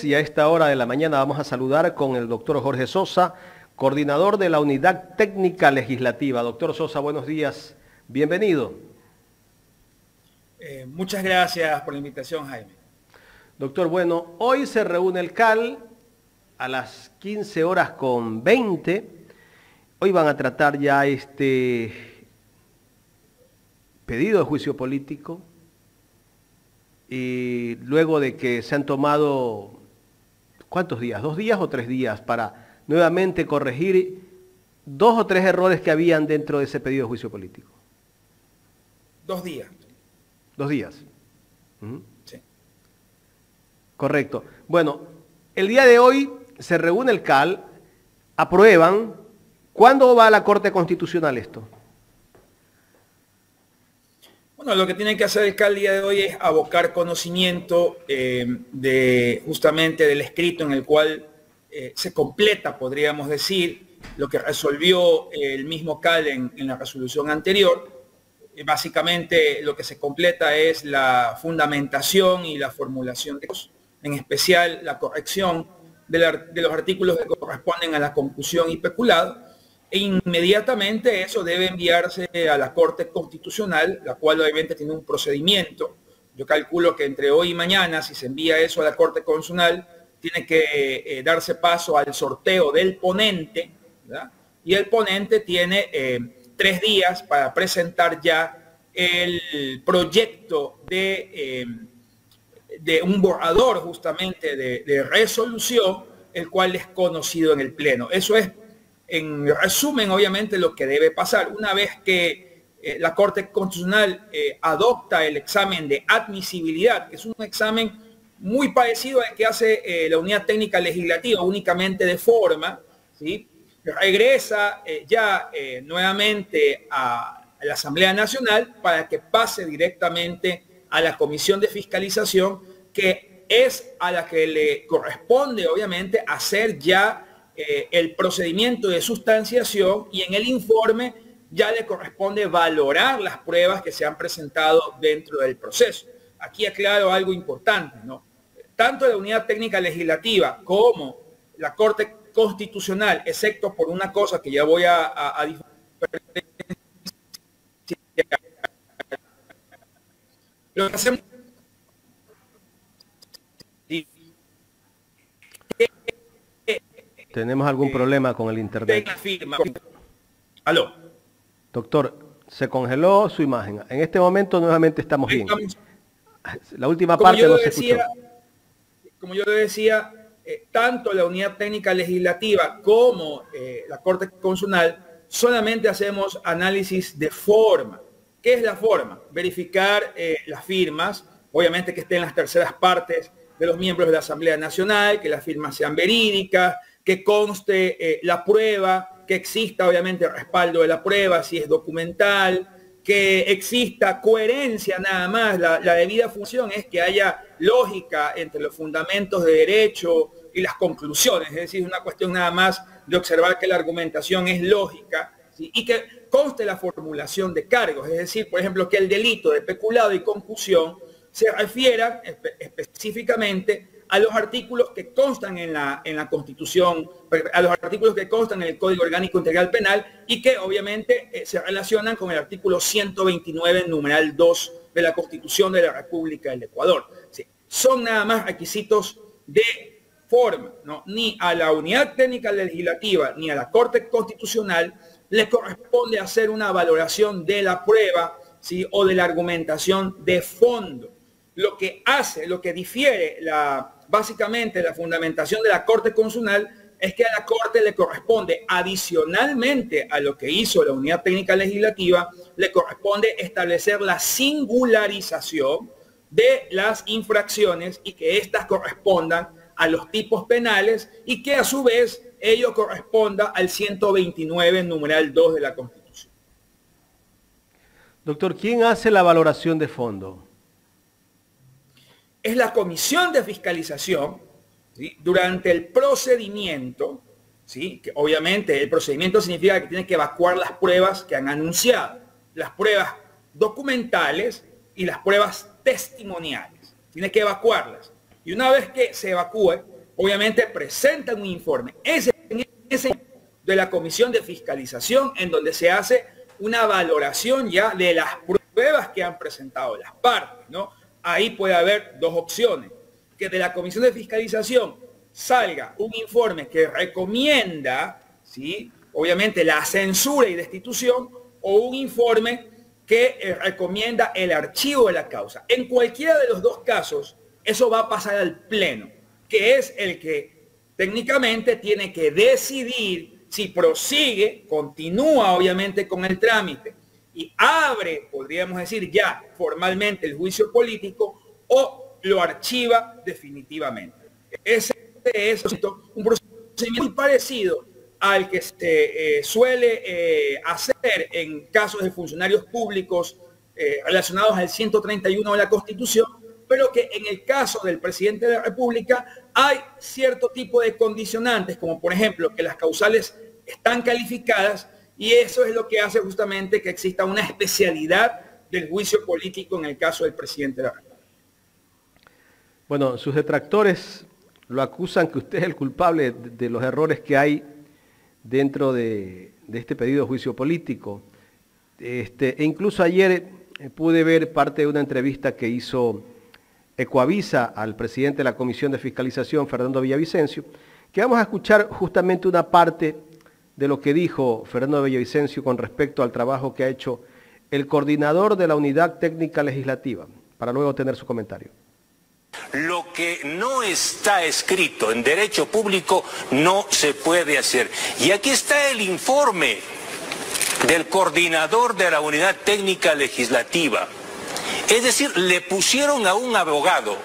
martes y a esta hora de la mañana vamos a saludar con el doctor Jorge Sosa, coordinador de la Unidad Técnica Legislativa. Doctor Sosa, buenos días, bienvenido. Muchas gracias por la invitación, Jaime. Doctor, bueno, hoy se reúne el CAL a las 15:20. Hoy van a tratar ya este pedido de juicio político y luego de que se han tomado, ¿cuántos días? ¿2 días o 3 días para nuevamente corregir 2 o 3 errores que habían dentro de ese pedido de juicio político? 2 días. 2 días. Sí. Correcto. Bueno, el día de hoy se reúne el CAL, aprueban. ¿Cuándo va a la Corte Constitucional esto? Bueno, lo que tiene que hacer el CAL el día de hoy es abocar conocimiento justamente del escrito en el cual se completa, podríamos decir, lo que resolvió el mismo CAL en la resolución anterior. Básicamente lo que se completa es la fundamentación y la formulación de cosas, en especial la corrección de los artículos que corresponden a la concusión y peculado, e inmediatamente eso debe enviarse a la Corte Constitucional, la cual obviamente tiene un procedimiento. Yo calculo que entre hoy y mañana, si se envía eso a la Corte Constitucional, tiene que darse paso al sorteo del ponente, ¿verdad? Y el ponente tiene 3 días para presentar ya el proyecto de un borrador justamente de resolución, el cual es conocido en el Pleno. Eso es, en resumen, obviamente lo que debe pasar. Una vez que la Corte Constitucional adopta el examen de admisibilidad, que es un examen muy parecido al que hace la Unidad Técnica Legislativa, únicamente de forma, ¿sí? Regresa nuevamente a la Asamblea Nacional para que pase directamente a la Comisión de Fiscalización, que es a la que le corresponde obviamente hacer ya el procedimiento de sustanciación, y en el informe ya le corresponde valorar las pruebas que se han presentado dentro del proceso. Aquí aclaro algo importante, ¿no? Tanto la Unidad Técnica Legislativa como la Corte Constitucional, excepto por una cosa que ya voy a diferenciar. Lo que hacemos... ¿Tenemos algún problema con el internet? Aló. Doctor, se congeló su imagen. En este momento nuevamente estamos bien. La última parte no se escuchó. Como yo le decía, tanto la Unidad Técnica Legislativa como la Corte Constitucional solamente hacemos análisis de forma. ¿Qué es la forma? Verificar las firmas, obviamente que estén las terceras partes de los miembros de la Asamblea Nacional, que las firmas sean verídicas, que conste la prueba, que exista obviamente el respaldo de la prueba, si es documental, que exista coherencia nada más. La debida función es que haya lógica entre los fundamentos de derecho y las conclusiones, es decir, es una cuestión nada más de observar que la argumentación es lógica, ¿sí? Y que conste la formulación de cargos, es decir, por ejemplo, que el delito de peculado y concusión se refiera específicamente a los artículos que constan en la Constitución, a los artículos que constan en el Código Orgánico Integral Penal, y que obviamente se relacionan con el artículo 129, numeral 2 de la Constitución de la República del Ecuador. Sí, son nada más requisitos de forma, ¿no? Ni a la Unidad Técnica Legislativa ni a la Corte Constitucional le corresponde hacer una valoración de la prueba, ¿sí? O de la argumentación de fondo. Lo que hace, lo que difiere básicamente la fundamentación de la Corte Constitucional es que a la Corte le corresponde, adicionalmente a lo que hizo la Unidad Técnica Legislativa, le corresponde establecer la singularización de las infracciones y que éstas correspondan a los tipos penales y que a su vez ello corresponda al 129, numeral 2 de la Constitución. Doctor, ¿quién hace la valoración de fondo? Es la Comisión de Fiscalización, ¿sí? Durante el procedimiento, ¿sí? Que obviamente el procedimiento significa que tiene que evacuar las pruebas que han anunciado, las pruebas documentales y las pruebas testimoniales. Tiene que evacuarlas. Y una vez que se evacúe, obviamente presentan un informe. Ese de la Comisión de Fiscalización, en donde se hace una valoración ya de las pruebas que han presentado las partes, ¿no? Ahí puede haber dos opciones: que de la Comisión de Fiscalización salga un informe que recomienda, ¿sí?, obviamente la censura y destitución, o un informe que recomienda el archivo de la causa. En cualquiera de los dos casos, eso va a pasar al Pleno, que es el que técnicamente tiene que decidir si prosigue, continúa obviamente con el trámite y abre, podríamos decir ya formalmente, el juicio político, o lo archiva definitivamente. Ese es un procedimiento muy parecido al que se suele hacer en casos de funcionarios públicos relacionados al 131 de la Constitución, pero que en el caso del presidente de la República hay cierto tipo de condicionantes, como por ejemplo que las causales están calificadas, y eso es lo que hace justamente que exista una especialidad del juicio político en el caso del presidente de la República. Bueno, sus detractores lo acusan que usted es el culpable de los errores que hay dentro de este pedido de juicio político. E incluso ayer pude ver parte de una entrevista que hizo Ecoavisa al presidente de la Comisión de Fiscalización, Fernando Villavicencio, que vamos a escuchar justamente una parte de lo que dijo Fernando Villavicencio con respecto al trabajo que ha hecho el coordinador de la Unidad Técnica Legislativa, para luego tener su comentario. Lo que no está escrito en derecho público no se puede hacer. Y aquí está el informe del coordinador de la Unidad Técnica Legislativa. Es decir, le pusieron a un abogado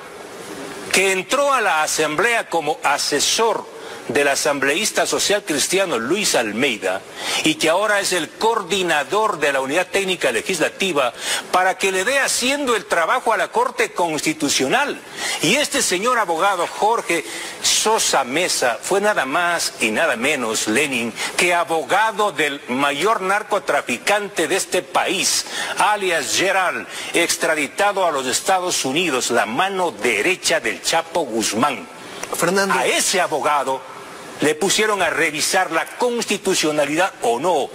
que entró a la Asamblea como asesor del asambleísta social cristiano Luis Almeida, y que ahora es el coordinador de la Unidad Técnica Legislativa, para que le dé haciendo el trabajo a la Corte Constitucional. Y este señor abogado Jorge Sosa Mesa fue nada más y nada menos, Lenin, que abogado del mayor narcotraficante de este país, alias Gerald, extraditado a los Estados Unidos, la mano derecha del Chapo Guzmán. Fernando, a ese abogado le pusieron a revisar la constitucionalidad o no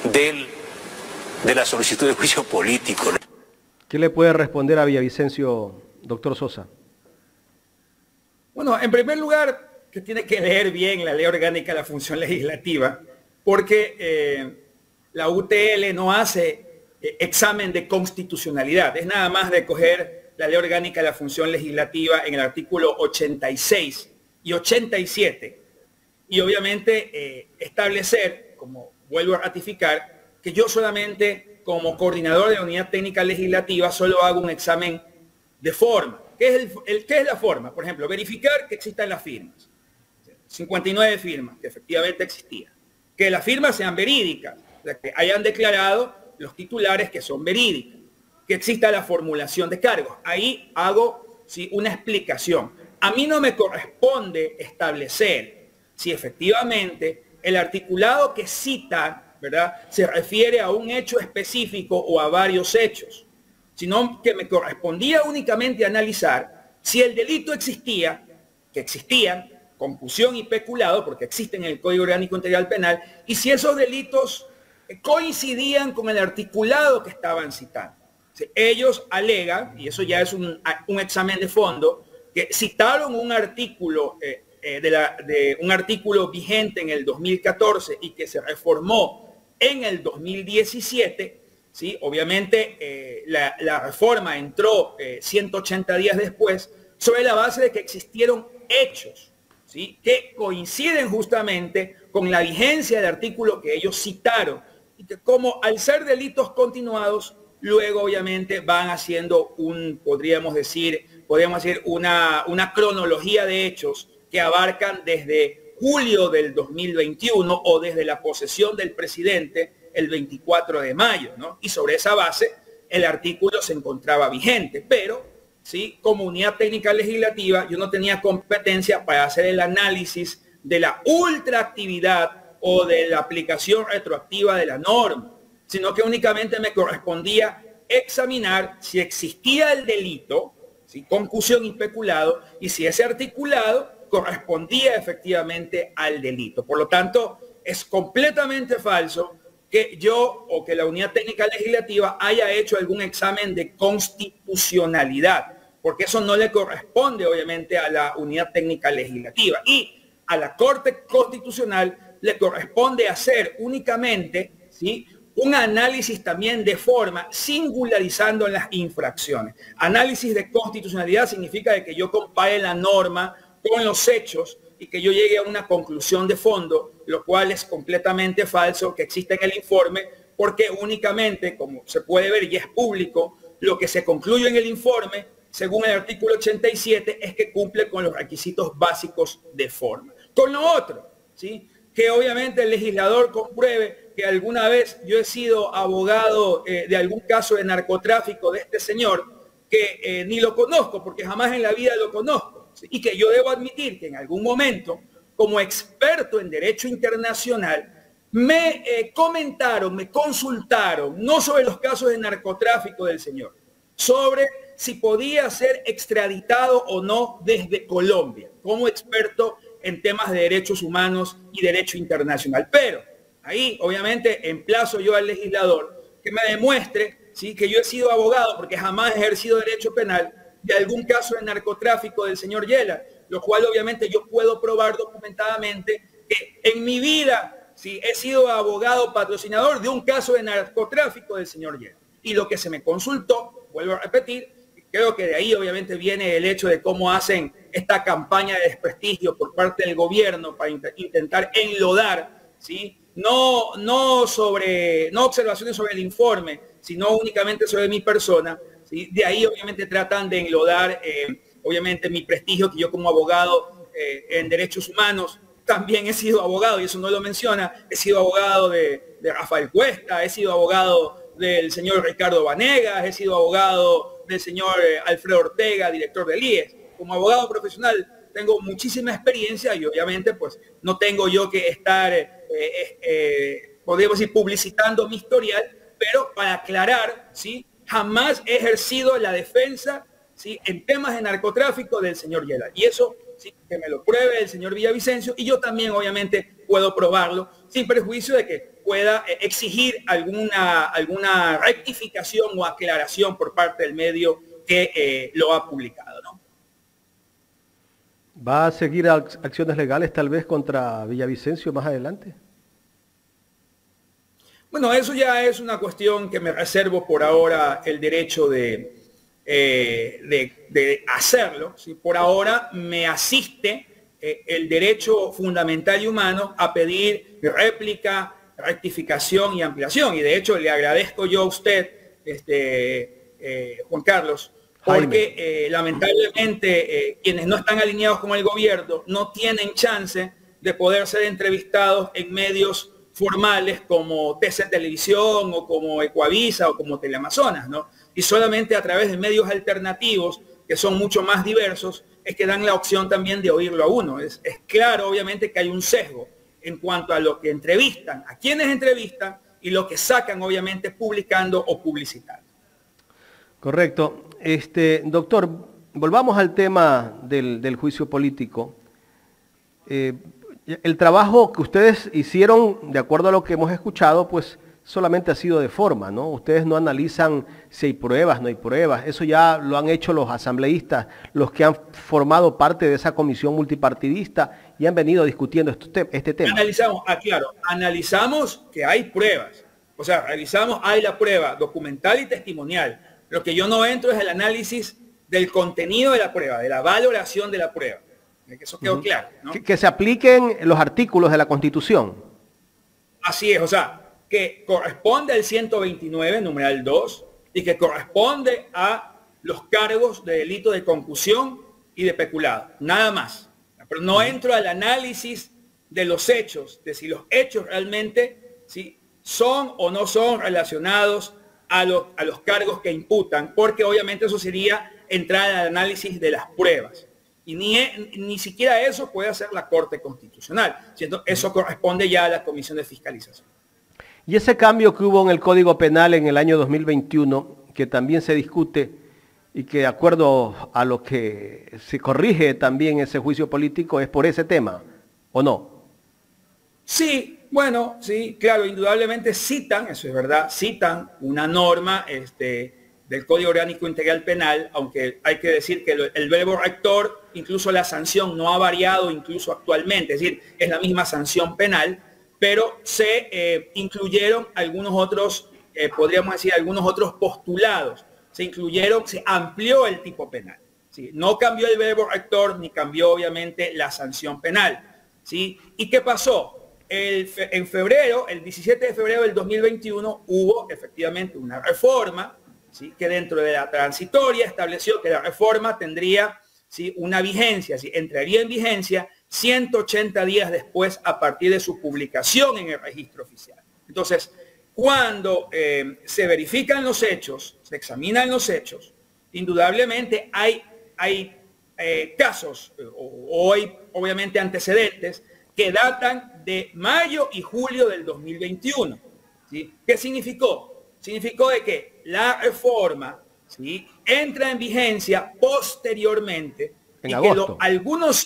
de la solicitud de juicio político. ¿Qué le puede responder a Villavicencio, doctor Sosa? Bueno, en primer lugar, que tiene que leer bien la Ley Orgánica de la Función Legislativa, porque la UTL no hace examen de constitucionalidad, es nada más de coger la Ley Orgánica de la Función Legislativa en el artículo 86 y 87, y obviamente establecer, como vuelvo a ratificar, que yo solamente como coordinador de la Unidad Técnica Legislativa solo hago un examen de forma. ¿Qué es la forma? Por ejemplo, verificar que existan las firmas. 59 firmas, que efectivamente existían. Que las firmas sean verídicas, o sea, que hayan declarado los titulares que son verídicas. Que exista la formulación de cargos. Ahí hago, ¿sí?, una explicación. A mí no me corresponde establecer si efectivamente el articulado que cita, ¿verdad?, se refiere a un hecho específico o a varios hechos, sino que me correspondía únicamente analizar si el delito existía, que existían, concusión y peculado, porque existen en el Código Orgánico Integral Penal, y si esos delitos coincidían con el articulado que estaban citando. Ellos alegan, y eso ya es un examen de fondo, que citaron un artículo un artículo vigente en el 2014 y que se reformó en el 2017, ¿sí? Obviamente la reforma entró 180 días después, sobre la base de que existieron hechos, ¿sí?, que coinciden justamente con la vigencia del artículo que ellos citaron, y que como al ser delitos continuados, luego obviamente van haciendo podríamos decir una cronología de hechos que abarcan desde julio del 2021 o desde la posesión del presidente el 24 de mayo, ¿no? Y sobre esa base el artículo se encontraba vigente, pero ¿sí?, como Unidad Técnica Legislativa yo no tenía competencia para hacer el análisis de la ultraactividad o de la aplicación retroactiva de la norma, sino que únicamente me correspondía examinar si existía el delito, ¿sí?, concusión y peculado, y si ese articulado correspondía efectivamente al delito. Por lo tanto, es completamente falso que yo o que la Unidad Técnica Legislativa haya hecho algún examen de constitucionalidad, porque eso no le corresponde obviamente a la Unidad Técnica Legislativa. Y a la Corte Constitucional le corresponde hacer únicamente, ¿sí?, un análisis también de forma, singularizando las infracciones. Análisis de constitucionalidad significa de que yo compare la norma con los hechos y que yo llegue a una conclusión de fondo, lo cual es completamente falso que exista en el informe, porque únicamente, como se puede ver y es público, lo que se concluye en el informe, según el artículo 87, es que cumple con los requisitos básicos de forma. Con lo otro, ¿sí?, que obviamente el legislador compruebe que alguna vez yo he sido abogado de algún caso de narcotráfico de este señor, que ni lo conozco, porque jamás en la vida lo conozco, ¿sí?, y que yo debo admitir que en algún momento, como experto en derecho internacional, me comentaron, me consultaron, no sobre los casos de narcotráfico del señor, sobre si podía ser extraditado o no desde Colombia, como experto en temas de derechos humanos y derecho internacional. Pero ahí, obviamente, emplazo yo al legislador que me demuestre, ¿sí?, que yo he sido abogado, porque jamás he ejercido derecho penal, de algún caso de narcotráfico del señor Yela, lo cual obviamente yo puedo probar documentadamente que en mi vida, ¿sí?, he sido abogado patrocinador de un caso de narcotráfico del señor Yela. Y lo que se me consultó, vuelvo a repetir, creo que de ahí obviamente viene el hecho de cómo hacen esta campaña de desprestigio por parte del gobierno para intentar enlodar, ¿sí?, no observaciones sobre el informe, sino únicamente sobre mi persona, ¿sí? De ahí obviamente tratan de enlodar obviamente mi prestigio, que yo como abogado en derechos humanos también he sido abogado, y eso no lo menciona, he sido abogado de Rafael Cuesta, he sido abogado del señor Ricardo Vanegas, he sido abogado del señor Alfredo Ortega, director del IES. Como abogado profesional tengo muchísima experiencia y obviamente pues no tengo yo que estar, podemos decir, publicitando mi historial, pero para aclarar, ¿sí?, jamás he ejercido la defensa, ¿sí?, en temas de narcotráfico del señor Yela. Y eso, sí, que me lo pruebe el señor Villavicencio, y yo también obviamente puedo probarlo, sin perjuicio de que pueda exigir alguna rectificación o aclaración por parte del medio que lo ha publicado, ¿no? ¿Va a seguir acciones legales tal vez contra Villavicencio más adelante? Bueno, eso ya es una cuestión que me reservo por ahora el derecho de hacerlo, ¿sí? Por ahora me asiste el derecho fundamental y humano a pedir réplica, rectificación y ampliación. Y de hecho le agradezco yo a usted, Juan Carlos, porque lamentablemente quienes no están alineados con el gobierno no tienen chance de poder ser entrevistados en medios formales como TC Televisión o como Ecuavisa o como Teleamazonas, ¿no? Y solamente a través de medios alternativos que son mucho más diversos es que dan la opción también de oírlo a uno. Es claro, obviamente, que hay un sesgo en cuanto a lo que entrevistan, a quienes entrevistan y lo que sacan, obviamente, publicando o publicitando. Correcto. Doctor, volvamos al tema del juicio político. El trabajo que ustedes hicieron, de acuerdo a lo que hemos escuchado, pues solamente ha sido de forma, ¿no? Ustedes no analizan si hay pruebas, no hay pruebas. Eso ya lo han hecho los asambleístas, los que han formado parte de esa comisión multipartidista y han venido discutiendo este tema. Analizamos que hay pruebas. O sea, hay la prueba documental y testimonial. Lo que yo no entro es el análisis del contenido de la prueba, de la valoración de la prueba. Que eso quedó claro, ¿no? Que se apliquen los artículos de la Constitución. Así es, o sea, que corresponde al 129, numeral 2, y que corresponde a los cargos de delito de concusión y de peculado. Nada más. Pero no entro al análisis de los hechos, de si los hechos realmente, ¿sí?, son o no son relacionados a los cargos que imputan, porque obviamente eso sería entrar al análisis de las pruebas. Y ni siquiera eso puede hacer la Corte Constitucional, ¿cierto? Eso corresponde ya a la Comisión de Fiscalización. Y ese cambio que hubo en el Código Penal en el año 2021, que también se discute, y que de acuerdo a lo que se corrige también ese juicio político es por ese tema, ¿o no? Sí, bueno, sí, claro, indudablemente citan, eso es verdad, citan una norma del Código Orgánico Integral Penal, aunque hay que decir que el verbo rector, incluso la sanción no ha variado incluso actualmente, es decir, es la misma sanción penal, pero se incluyeron algunos otros, podríamos decir, algunos otros postulados. Se incluyeron, se amplió el tipo penal. ¿Sí? No cambió el verbo rector ni cambió obviamente la sanción penal. ¿Sí? ¿Y qué pasó? En febrero, el 17 de febrero del 2021, hubo efectivamente una reforma, ¿sí? Que dentro de la transitoria estableció que la reforma tendría, ¿sí? Una vigencia, ¿sí? Entraría en vigencia 180 días después a partir de su publicación en el registro oficial. Entonces, cuando se verifican los hechos, se examinan los hechos, indudablemente hay casos o hay obviamente antecedentes que datan de mayo y julio del 2021. ¿Sí? ¿Qué significó? Significó de que la reforma, ¿sí? Entra en vigencia posteriormente en y agosto. que algunos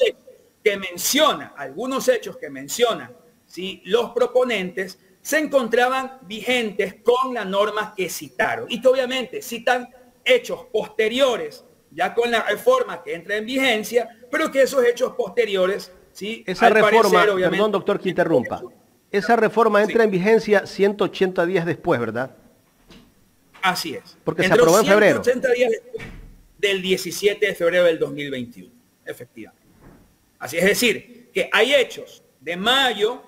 hechos que mencionan, ¿sí? Los proponentes se encontraban vigentes con la norma que citaron y que obviamente citan hechos posteriores ya con la reforma que entra en vigencia, pero que esos hechos posteriores, ¿sí? Esa reforma, perdón doctor que interrumpa, esa reforma entra en vigencia 180 días después, ¿verdad? Así es. Porque se aprobó en febrero. 180 días después del 17 de febrero del 2021, efectivamente. Así es decir, que hay hechos de mayo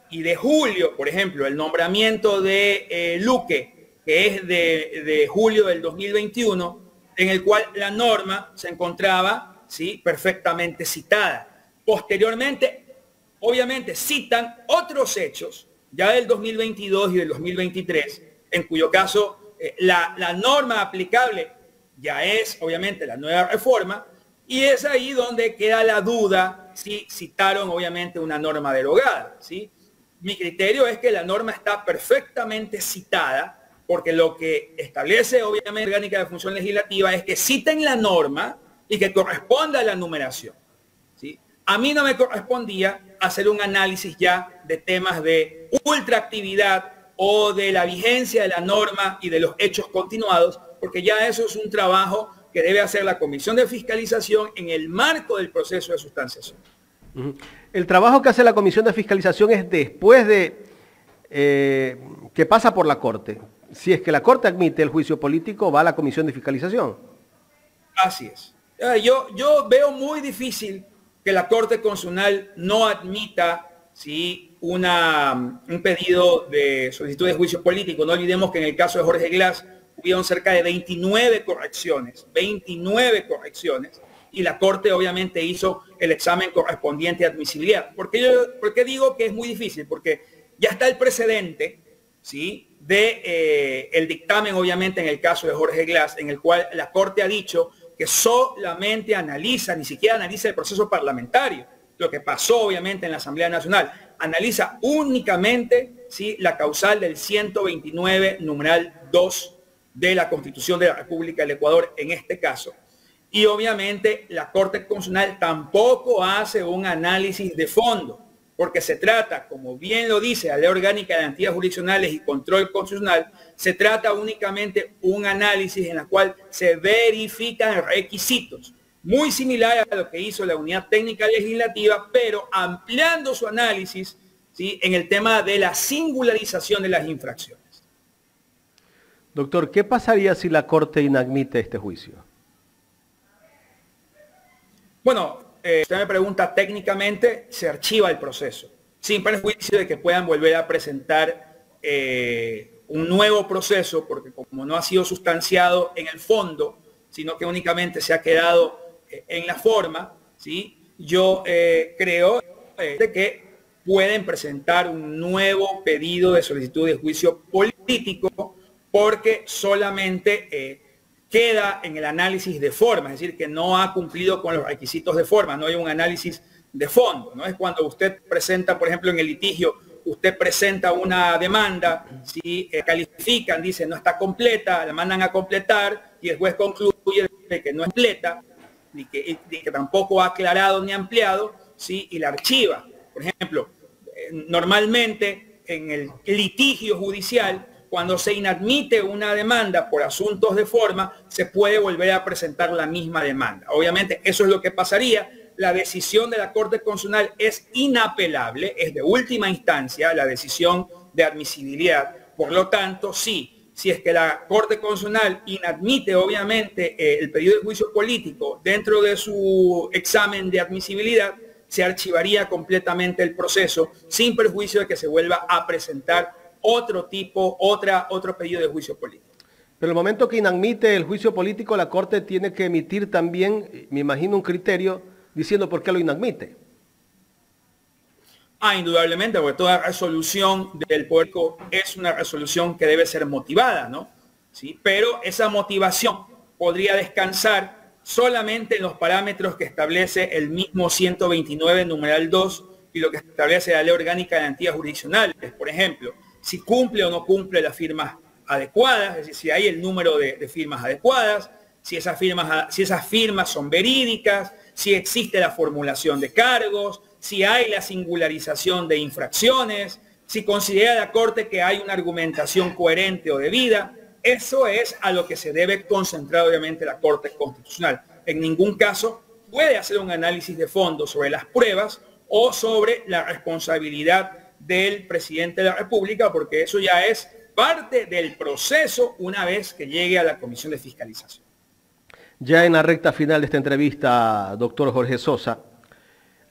y de julio, por ejemplo, el nombramiento de Luque, que es de julio del 2021, en el cual la norma se encontraba, ¿sí? Perfectamente citada. Posteriormente, obviamente, citan otros hechos, ya del 2022 y del 2023, en cuyo caso la norma aplicable ya es, obviamente, la nueva reforma, y es ahí donde queda la duda si citaron, obviamente, una norma derogada, ¿sí? Mi criterio es que la norma está perfectamente citada, porque lo que establece, obviamente, la orgánica de función legislativa es que citen la norma y que corresponda a la numeración, ¿sí? A mí no me correspondía hacer un análisis ya de temas de ultraactividad o de la vigencia de la norma y de los hechos continuados, porque ya eso es un trabajo que debe hacer la Comisión de Fiscalización en el marco del proceso de sustanciación. El trabajo que hace la Comisión de Fiscalización es después de que pasa por la Corte. Si es que la Corte admite el juicio político, va a la Comisión de Fiscalización. Así es. Yo veo muy difícil que la Corte Constitucional no admita, ¿sí? un pedido de solicitud de juicio político. No olvidemos que en el caso de Jorge Glass hubieron cerca de 29 correcciones, y la Corte obviamente hizo el examen correspondiente a admisibilidad. ¿Por qué digo que es muy difícil? Porque ya está el precedente, ¿sí? El dictamen, obviamente, en el caso de Jorge Glass, en el cual la Corte ha dicho que solamente analiza, ni siquiera analiza el proceso parlamentario, lo que pasó, obviamente, en la Asamblea Nacional, analiza únicamente, ¿sí? La causal del 129, numeral 2 de la Constitución de la República del Ecuador, en este caso. Y obviamente la Corte Constitucional tampoco hace un análisis de fondo, porque se trata, como bien lo dice la Ley Orgánica de Garantías Jurisdiccionales y Control Constitucional, se trata únicamente un análisis en el cual se verifican requisitos, muy similar a lo que hizo la Unidad Técnica Legislativa, pero ampliando su análisis, ¿sí? En el tema de la singularización de las infracciones. Doctor, ¿qué pasaría si la Corte inadmite este juicio? Bueno, usted me pregunta, técnicamente se archiva el proceso, sin perjuicio de que puedan volver a presentar un nuevo proceso, porque como no ha sido sustanciado en el fondo, sino que únicamente se ha quedado en la forma, ¿sí? Yo creo que pueden presentar un nuevo pedido de solicitud de juicio político, porque solamente queda en el análisis de forma, es decir, que no ha cumplido con los requisitos de forma, no hay un análisis de fondo, ¿no? Es cuando usted presenta, por ejemplo, en el litigio usted presenta una demanda, si califican, dicen no está completa, la mandan a completar y el juez concluye que no es completa, ni que tampoco ha aclarado ni ampliado, ¿sí? Y la archiva. Por ejemplo, normalmente en el litigio judicial, cuando se inadmite una demanda por asuntos de forma, se puede volver a presentar la misma demanda. Obviamente eso es lo que pasaría. La decisión de la Corte Constitucional es inapelable, es de última instancia la decisión de admisibilidad. Por lo tanto, sí, si es que la Corte Constitucional inadmite obviamente el pedido de juicio político dentro de su examen de admisibilidad, se archivaría completamente el proceso sin perjuicio de que se vuelva a presentar otro pedido de juicio político. Pero el momento que inadmite el juicio político, la Corte tiene que emitir también, me imagino, un criterio diciendo por qué lo inadmite. Indudablemente, porque toda resolución del poder es una resolución que debe ser motivada, ¿no? ¿Sí? Pero esa motivación podría descansar solamente en los parámetros que establece el mismo 129, numeral 2, y lo que establece la Ley Orgánica de Garantías Jurisdiccionales. Por ejemplo, si cumple o no cumple las firmas adecuadas, es decir, si hay el número de firmas adecuadas, si esas firmas son verídicas, si existe la formulación de cargos, si hay la singularización de infracciones, si considera la Corte que hay una argumentación coherente o debida. Eso es a lo que se debe concentrar obviamente la Corte Constitucional. En ningún caso puede hacer un análisis de fondo sobre las pruebas o sobre la responsabilidad del presidente de la República, porque eso ya es parte del proceso una vez que llegue a la Comisión de Fiscalización. Ya en la recta final de esta entrevista, doctor Jorge Sosa,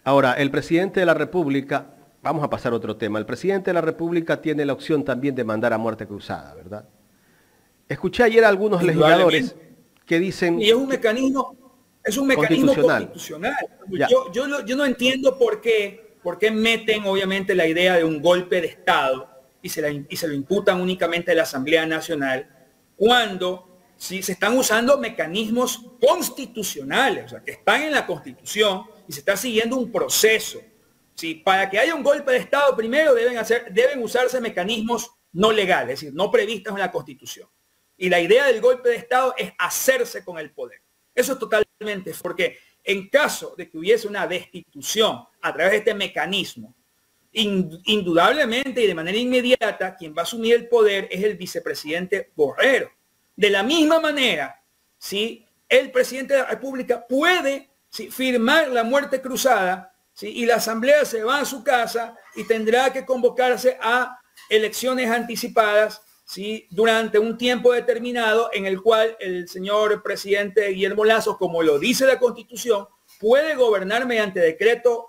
ahora, el presidente de la República, vamos a pasar a otro tema, el presidente de la República tiene la opción también de mandar a muerte cruzada, ¿verdad? Escuché ayer a algunos legisladores que dicen... Y es un mecanismo constitucional. Yo no entiendo por qué meten obviamente la idea de un golpe de Estado y se lo imputan únicamente a la Asamblea Nacional cuando se están usando mecanismos constitucionales, o sea, que están en la Constitución y se está siguiendo un proceso. ¿Sí? Para que haya un golpe de Estado, primero deben usarse mecanismos no legales, es decir, no previstos en la Constitución. Y la idea del golpe de Estado es hacerse con el poder. Eso es totalmente, porque en caso de que hubiese una destitución a través de este mecanismo, indudablemente y de manera inmediata, quien va a asumir el poder es el vicepresidente Borrero. De la misma manera, ¿sí? El presidente de la República puede, ¿sí?, firmar la muerte cruzada, ¿sí?, y la Asamblea se va a su casa y tendrá que convocarse a elecciones anticipadas, ¿sí?, durante un tiempo determinado en el cual el señor presidente Guillermo Lasso, como lo dice la Constitución, puede gobernar mediante decretos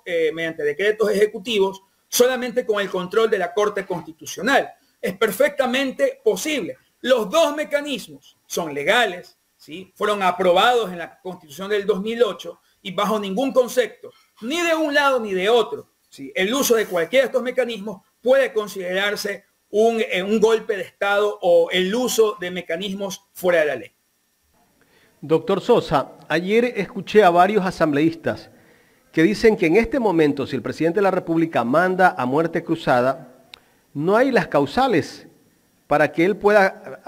ejecutivos solamente con el control de la Corte Constitucional. Es perfectamente posible. Los dos mecanismos son legales, ¿sí?, fueron aprobados en la Constitución del 2008 y bajo ningún concepto, ni de un lado ni de otro, ¿sí?, el uso de cualquiera de estos mecanismos puede considerarse un golpe de Estado o el uso de mecanismos fuera de la ley. Doctor Sosa, ayer escuché a varios asambleístas que dicen que en este momento, si el presidente de la República manda a muerte cruzada, no hay las causales para que él pueda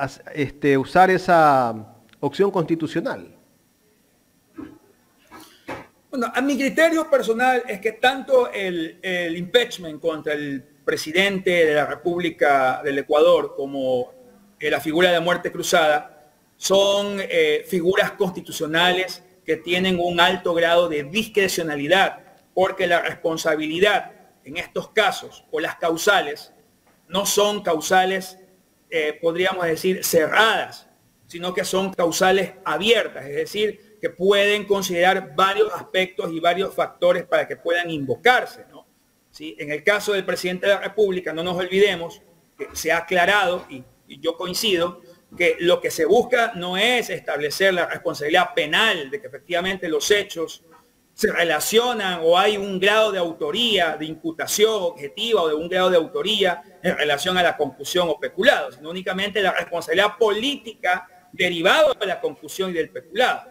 usar esa opción constitucional. Bueno, a mi criterio personal es que tanto el impeachment contra el presidente de la República del Ecuador como la figura de muerte cruzada son figuras constitucionales que tienen un alto grado de discrecionalidad, porque la responsabilidad en estos casos o las causales no son causales, podríamos decir, cerradas, sino que son causales abiertas, es decir, que pueden considerar varios aspectos y varios factores para que puedan invocarse, ¿no? ¿Sí? En el caso del presidente de la República, no nos olvidemos que se ha aclarado, y yo coincido, que lo que se busca no es establecer la responsabilidad penal de que efectivamente los hechos se relacionan o hay un grado de autoría, de imputación objetiva o de un grado de autoría en relación a la concusión o peculado, sino únicamente la responsabilidad política derivada de la concusión y del peculado.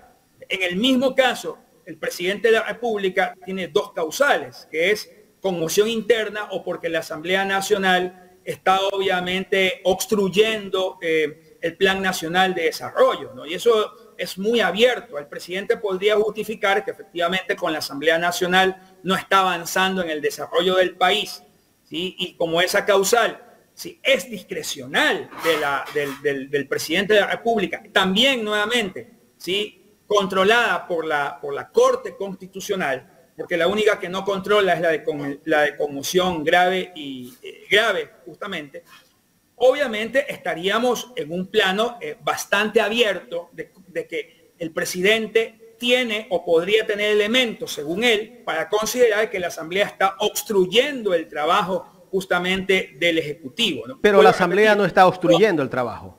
En el mismo caso, el presidente de la República tiene dos causales, que es conmoción interna o porque la Asamblea Nacional está obviamente obstruyendo el Plan Nacional de Desarrollo, ¿no? Y eso es muy abierto. El presidente podría justificar que efectivamente con la Asamblea Nacional no está avanzando en el desarrollo del país, ¿sí? Y como esa causal, ¿sí?, es discrecional del presidente de la República, también nuevamente, ¿sí?, controlada por la Corte Constitucional, porque la única que no controla es la de conmoción grave y grave, justamente. Obviamente estaríamos en un plano bastante abierto de que el presidente tiene o podría tener elementos, según él, para considerar que la Asamblea está obstruyendo el trabajo justamente del Ejecutivo, ¿no? Pero la Asamblea no está obstruyendo el trabajo.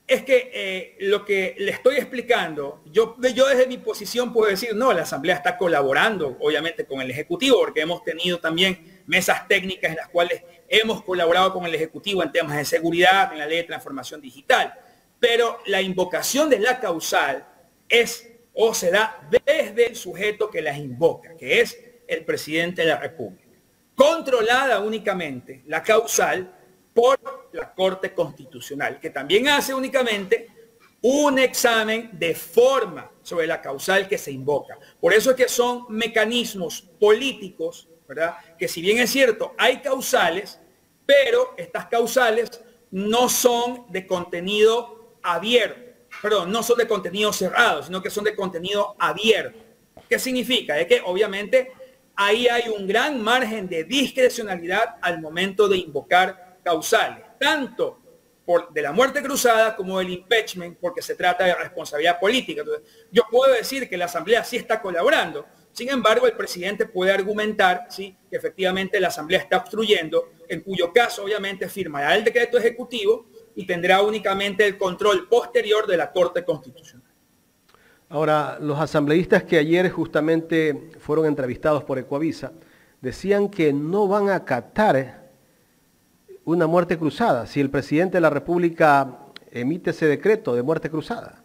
Es que lo que le estoy explicando, yo desde mi posición puedo decir, no, la Asamblea está colaborando, obviamente, con el Ejecutivo, porque hemos tenido también mesas técnicas en las cuales hemos colaborado con el Ejecutivo en temas de seguridad, en la ley de transformación digital. Pero la invocación de la causal es o se da desde el sujeto que las invoca, que es el presidente de la República. Controlada únicamente la causal por la Corte Constitucional, que también hace únicamente un examen de forma sobre la causal que se invoca. Por eso es que son mecanismos políticos, ¿verdad?, que si bien es cierto, hay causales, pero estas causales no son de contenido abierto, perdón, no son de contenido cerrado, sino que son de contenido abierto. ¿Qué significa? Es que obviamente ahí hay un gran margen de discrecionalidad al momento de invocar causales, tanto de la muerte cruzada como del impeachment, porque se trata de responsabilidad política. Entonces, yo puedo decir que la Asamblea sí está colaborando, sin embargo, el presidente puede argumentar, ¿sí?, que efectivamente la Asamblea está obstruyendo, en cuyo caso obviamente firmará el decreto ejecutivo y tendrá únicamente el control posterior de la Corte Constitucional. Ahora, los asambleístas que ayer justamente fueron entrevistados por Ecuavisa decían que no van a acatar una muerte cruzada si el presidente de la República emite ese decreto de muerte cruzada.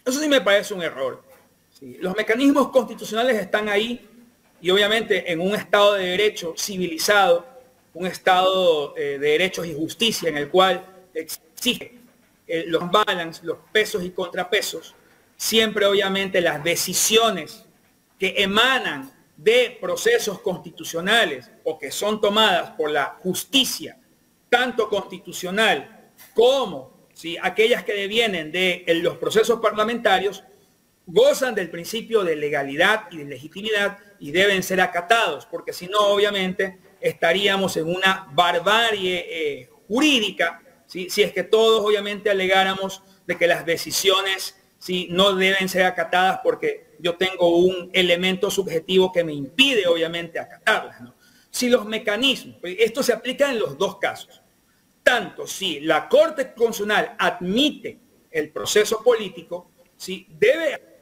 Eso sí me parece un error. Sí, los mecanismos constitucionales están ahí y obviamente en un Estado de Derecho civilizado, un Estado de derechos y justicia en el cual existen los balance, los pesos y contrapesos, siempre obviamente las decisiones que emanan de procesos constitucionales o que son tomadas por la justicia, tanto constitucional como, ¿sí?, aquellas que devienen de los procesos parlamentarios, gozan del principio de legalidad y de legitimidad y deben ser acatados, porque si no, obviamente, estaríamos en una barbarie jurídica, ¿sí?, si es que todos, obviamente, alegáramos de que las decisiones, ¿sí?, no deben ser acatadas porque yo tengo un elemento subjetivo que me impide, obviamente, acatarlas, ¿no? Si los mecanismos, esto se aplica en los dos casos, tanto si la Corte Constitucional admite el proceso político, ¿sí?, debe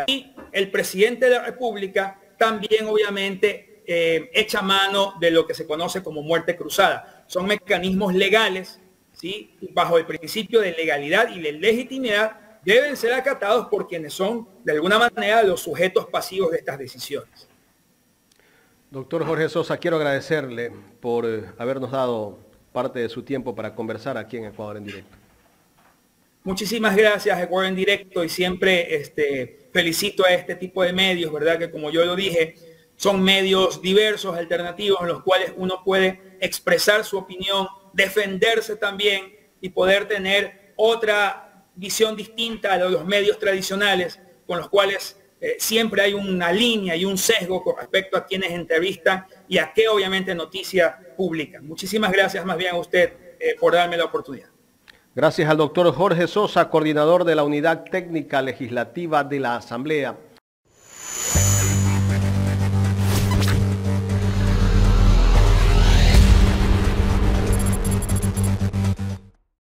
y el presidente de la República también obviamente echa mano de lo que se conoce como muerte cruzada. Son mecanismos legales, ¿sí?, bajo el principio de legalidad y de legitimidad deben ser acatados por quienes son de alguna manera los sujetos pasivos de estas decisiones. Doctor Jorge Sosa, quiero agradecerle por habernos dado parte de su tiempo para conversar aquí en Ecuador en Directo. Muchísimas gracias, Ecuador en Directo, y siempre felicito a este tipo de medios, ¿verdad?, que como yo lo dije, son medios diversos, alternativos, en los cuales uno puede expresar su opinión, defenderse también y poder tener otra visión distinta a los medios tradicionales, con los cuales siempre hay una línea y un sesgo con respecto a quienes entrevistan y a qué obviamente noticia publican. Muchísimas gracias más bien a usted por darme la oportunidad. Gracias al doctor Jorge Sosa, coordinador de la Unidad Técnica Legislativa de la Asamblea.